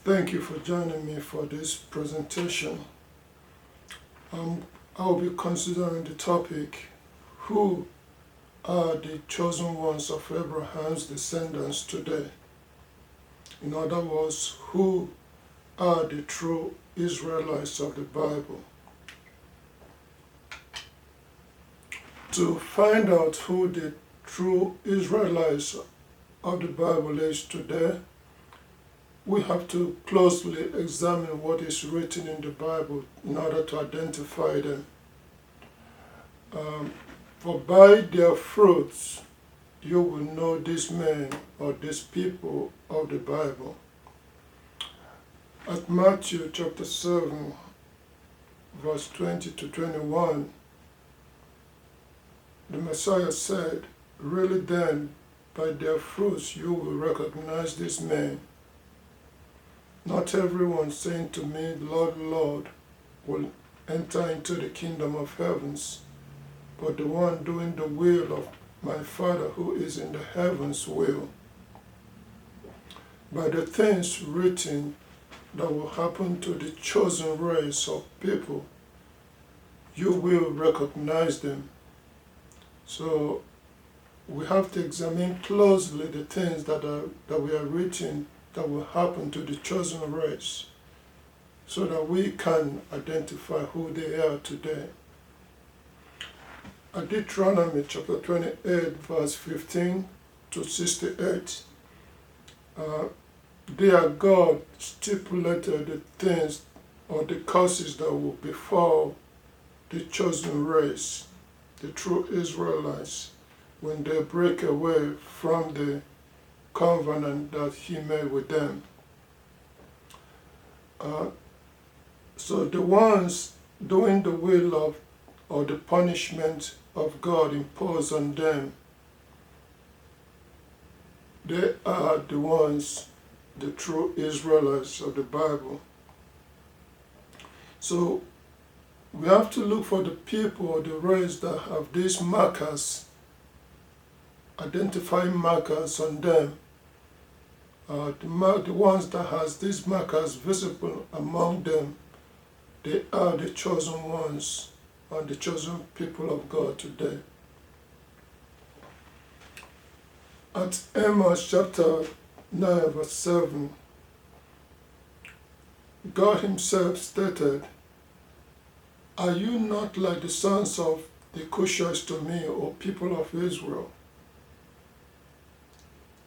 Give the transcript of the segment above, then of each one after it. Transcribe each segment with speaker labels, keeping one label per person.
Speaker 1: Thank you for joining me for this presentation. I will be considering the topic, who are the chosen ones of Abraham's descendants today? In other words, who are the true Israelites of the Bible? To find out who the true Israelites of the Bible is today, we have to closely examine what is written in the Bible in order to identify them. For by their fruits you will know these men or these people of the Bible. At Matthew chapter 7, verse 20 to 21, the Messiah said, "Really then, by their fruits you will recognize these men. Not everyone saying to me, Lord, Lord, will enter into the kingdom of heavens, but the one doing the will of my Father who is in the heavens will." By the things written that will happen to the chosen race of people, you will recognize them. So we have to examine closely the things that were written that will happen to the chosen race, so that we can identify who they are today. At Deuteronomy chapter 28, verse 15 to 68, there God stipulated the things or the curses that will befall the chosen race, the true Israelites, when they break away from the covenant that he made with them. So the ones doing the will of, or the punishment of God imposed on them, they are the ones, the true Israelites of the Bible. So we have to look for the people or the race that have these markers, identifying markers on them. The ones that has these markers visible among them, they are the chosen ones and the chosen people of God today. At Amos chapter 9, verse 7, God himself stated, "Are you not like the sons of the Cushites to me, O people of Israel?"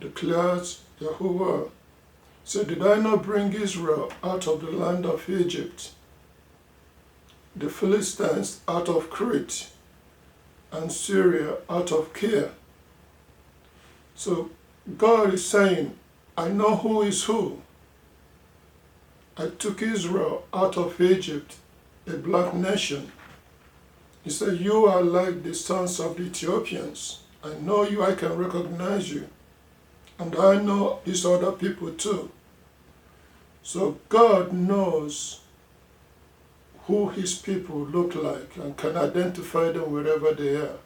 Speaker 1: Declares Yahuwah. So did I not bring Israel out of the land of Egypt, the Philistines out of Crete, and Syria out of Kir? So God is saying, I know who is who. I took Israel out of Egypt, a black nation. He said, you are like the sons of the Ethiopians. I know you, I can recognize you. And I know these other people too. So God knows who his people look like and can identify them wherever they are.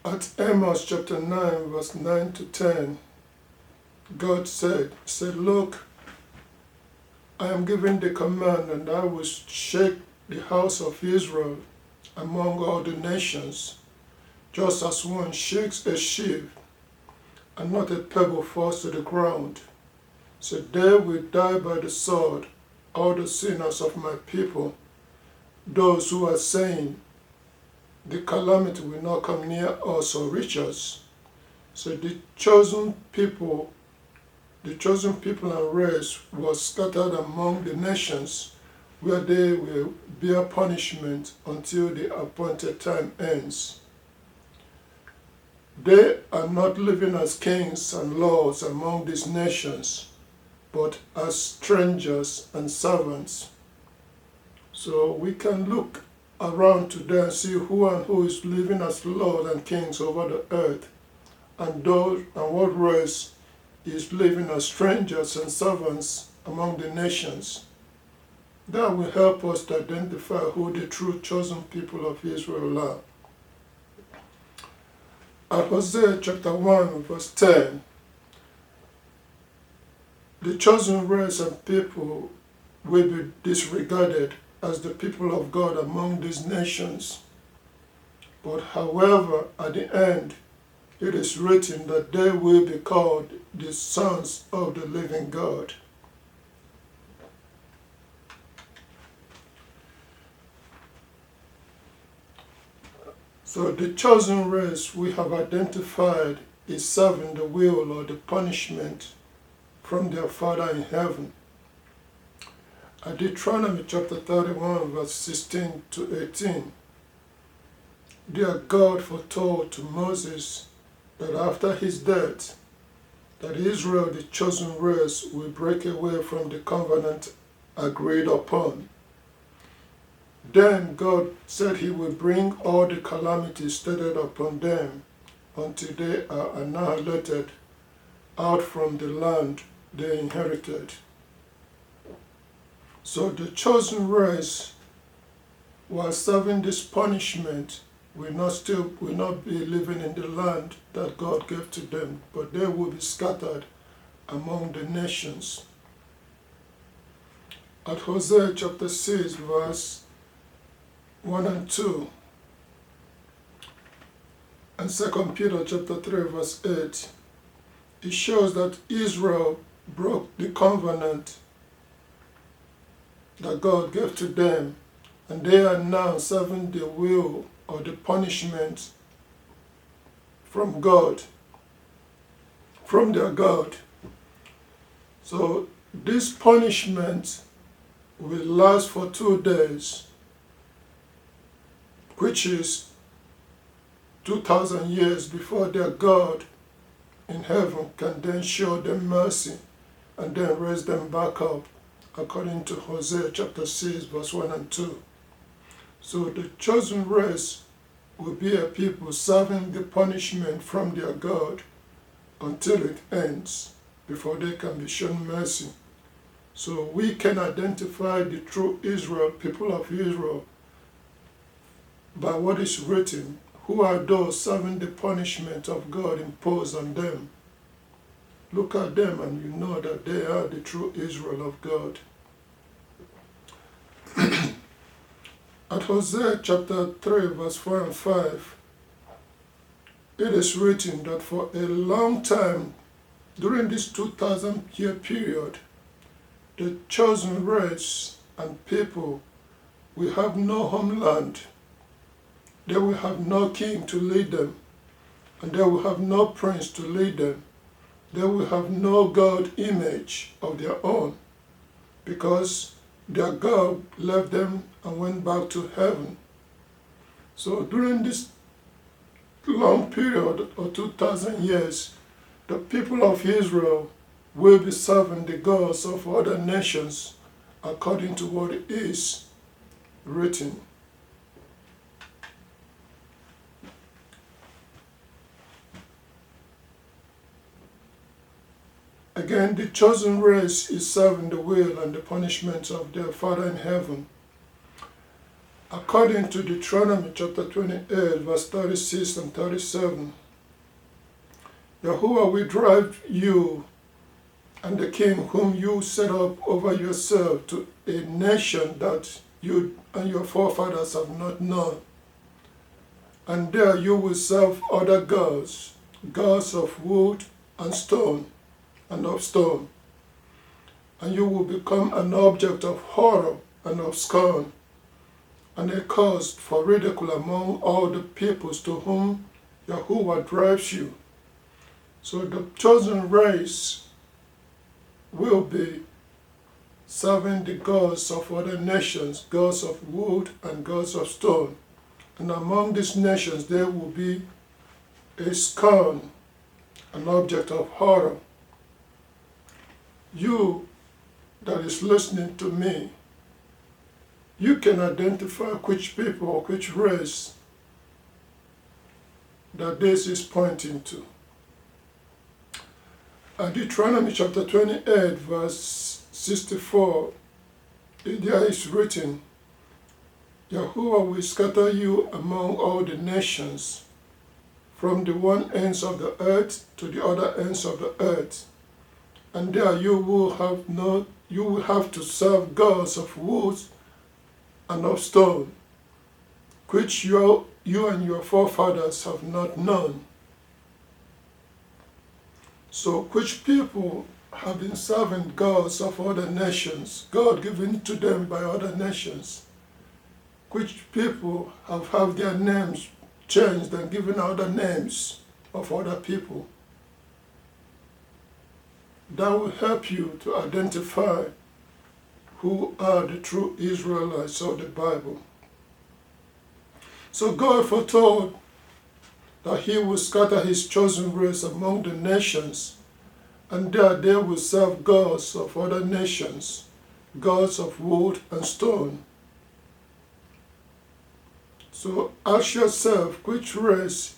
Speaker 1: At Amos chapter 9, verse 9 to 10, God said, "Look, I am giving the command, and I will shake the house of Israel among all the nations, just as one shakes a sheaf, and not a pebble falls to the ground. So they will die by the sword, all the sinners of my people, those who are saying, the calamity will not come near us or reach us." So the chosen people and race was scattered among the nations, where they will bear punishment until the appointed time ends. They are not living as kings and lords among these nations, but as strangers and servants. So we can look around today and see who is living as lords and kings over the earth, and what race is living as strangers and servants among the nations. That will help us to identify who the true chosen people of Israel are. At Hosea chapter 1 verse 10, the chosen race and people will be disregarded as the people of God among these nations. But however, at the end, it is written that they will be called the sons of the living God. So the chosen race we have identified is serving the will or the punishment from their Father in heaven. At Deuteronomy chapter 31 verse 16 to 18, their God foretold to Moses that after his death, that Israel, the chosen race, will break away from the covenant agreed upon. Then God said he will bring all the calamities stated upon them until they are annihilated out from the land they inherited. So the chosen race, while serving this punishment, will not be living in the land that God gave to them, but they will be scattered among the nations. At Hosea chapter 6 verse 1 and 2, and 2 Peter chapter 3 verse 8, it shows that Israel broke the covenant that God gave to them, and they are now serving the will or the punishment from God, from their God. So this punishment will last for 2 days, which is 2,000 years before their God in heaven can then show them mercy and then raise them back up, according to Hosea chapter 6 verse 1 and 2. So the chosen race will be a people serving the punishment from their God until it ends, before they can be shown mercy. So we can identify the true Israel, people of Israel, by what is written. Who are those serving the punishment of God imposed on them? Look at them and you know that they are the true Israel of God. At Hosea chapter 3 verse 4 and 5, it is written that for a long time, during this 2,000 year period, the chosen race and people will have no homeland. They will have no king to lead them, and they will have no prince to lead them. They will have no God image of their own, because their God left them and went back to heaven. So during this long period of 2,000 years, the people of Israel will be serving the gods of other nations according to what is written. Again, the chosen race is serving the will and the punishment of their Father in heaven. According to Deuteronomy chapter 28, verse 36 and 37, Yahuwah will drive you and the king whom you set up over yourself to a nation that you and your forefathers have not known. And there you will serve other gods, gods of wood and stone, and of stone, and you will become an object of horror and of scorn, and a cause for ridicule among all the peoples to whom Yahuwah drives you. So the chosen race will be serving the gods of other nations, gods of wood and gods of stone, and among these nations there will be a scorn, an object of horror. You that is listening to me, you can identify which people or which race that this is pointing to. At Deuteronomy chapter 28 verse 64, there is written, Yahuwah will scatter you among all the nations, from the one ends of the earth to the other ends of the earth. And there you will have to serve gods of wood and of stone, which you and your forefathers have not known. So which people have been serving gods of other nations, God given to them by other nations, which people have had their names changed and given other names of other people. That will help you to identify who are the true Israelites of the Bible. So God foretold that he will scatter his chosen race among the nations, and there they will serve gods of other nations, gods of wood and stone. So ask yourself, which race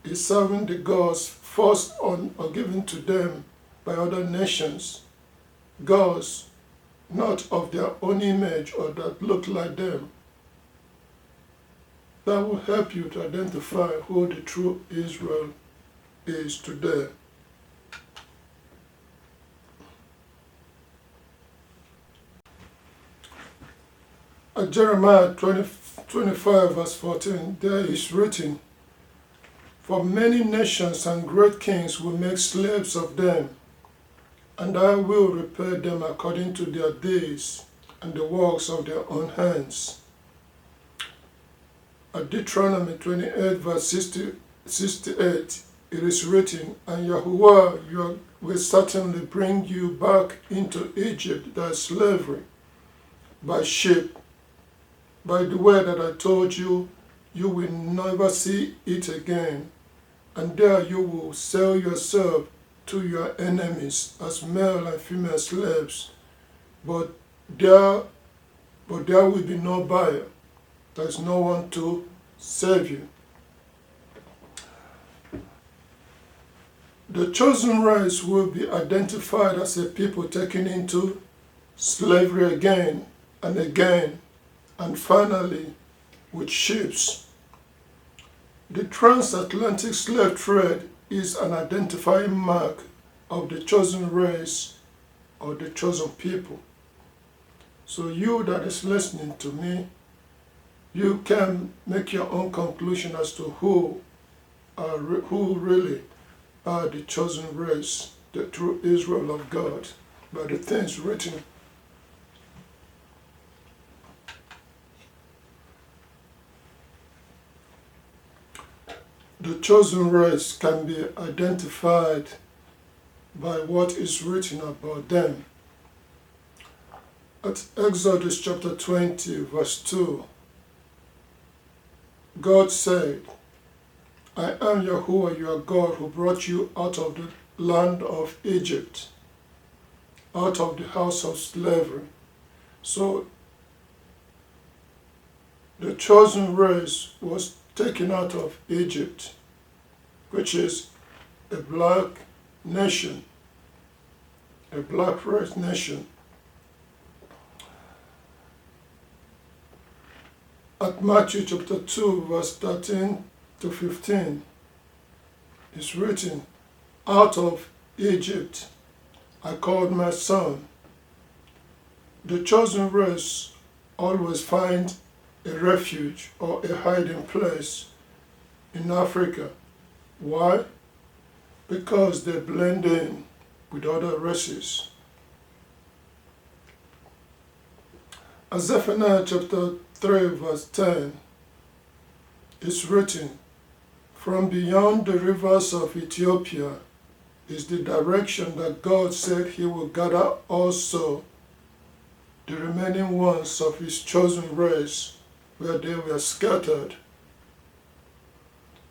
Speaker 1: is serving the gods forced on or given to them by other nations, gods not of their own image or that look like them? That will help you to identify who the true Israel is today. At Jeremiah 25 verse 14, there is written, "For many nations and great kings will make slaves of them, and I will repay them according to their deeds and the works of their own hands." At Deuteronomy 28 verse 68, it is written, "And Yahuwah will certainly bring you back into Egypt, that slavery, by ship, by the way that I told you, you will never see it again. And there you will sell yourself to your enemies as male and female slaves. But there will be no buyer. There is no one to save you." The chosen race will be identified as a people taken into slavery again and again, and finally with ships. The transatlantic slave trade is an identifying mark of the chosen race or the chosen people. So you that is listening to me, you can make your own conclusion as to who really are the chosen race, the true Israel of God, by the things written. The chosen race can be identified by what is written about them. At Exodus chapter 20, verse 2, God said, "I am Yahuwah your God who brought you out of the land of Egypt, out of the house of slavery." So the chosen race was taken out of Egypt, which is a black nation, a black race nation. At Matthew chapter 2, verse 13 to 15, it's written, "Out of Egypt I called my son." The chosen race always find a refuge or a hiding place in Africa. Why? Because they blend in with other races. At Zephaniah chapter 3 verse 10, it's written, "From beyond the rivers of Ethiopia is the direction that God said he will gather also the remaining ones of his chosen race, where they were scattered."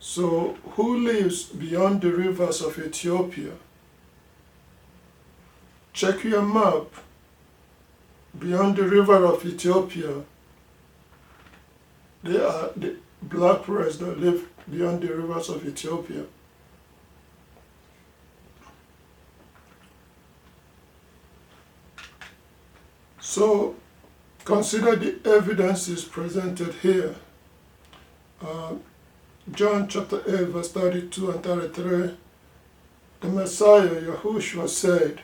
Speaker 1: So who lives beyond the rivers of Ethiopia? Check your map. Beyond the river of Ethiopia, they are the black race that live beyond the rivers of Ethiopia. So consider the evidences presented here. John chapter 8 verse 32 and 33, the Messiah, Yahushua, said,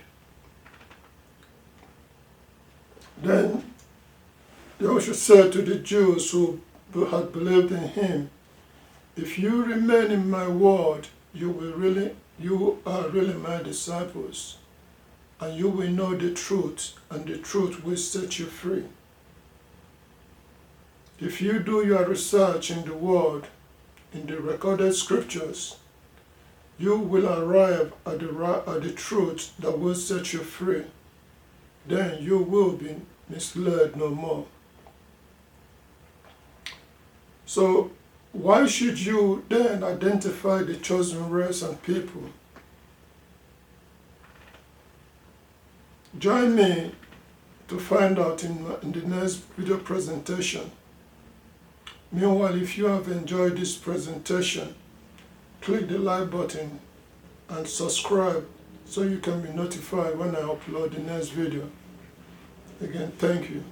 Speaker 1: then Yahushua said to the Jews who had believed in him, if you remain in my word, you are really my disciples, and you will know the truth, and the truth will set you free. If you do your research in the word, in the recorded scriptures, you will arrive at the truth that will set you free. Then you will be misled no more. So, why should you then identify the chosen race and people? Join me to find out in the next video presentation. Meanwhile, if you have enjoyed this presentation, click the like button and subscribe so you can be notified when I upload the next video. Again, thank you.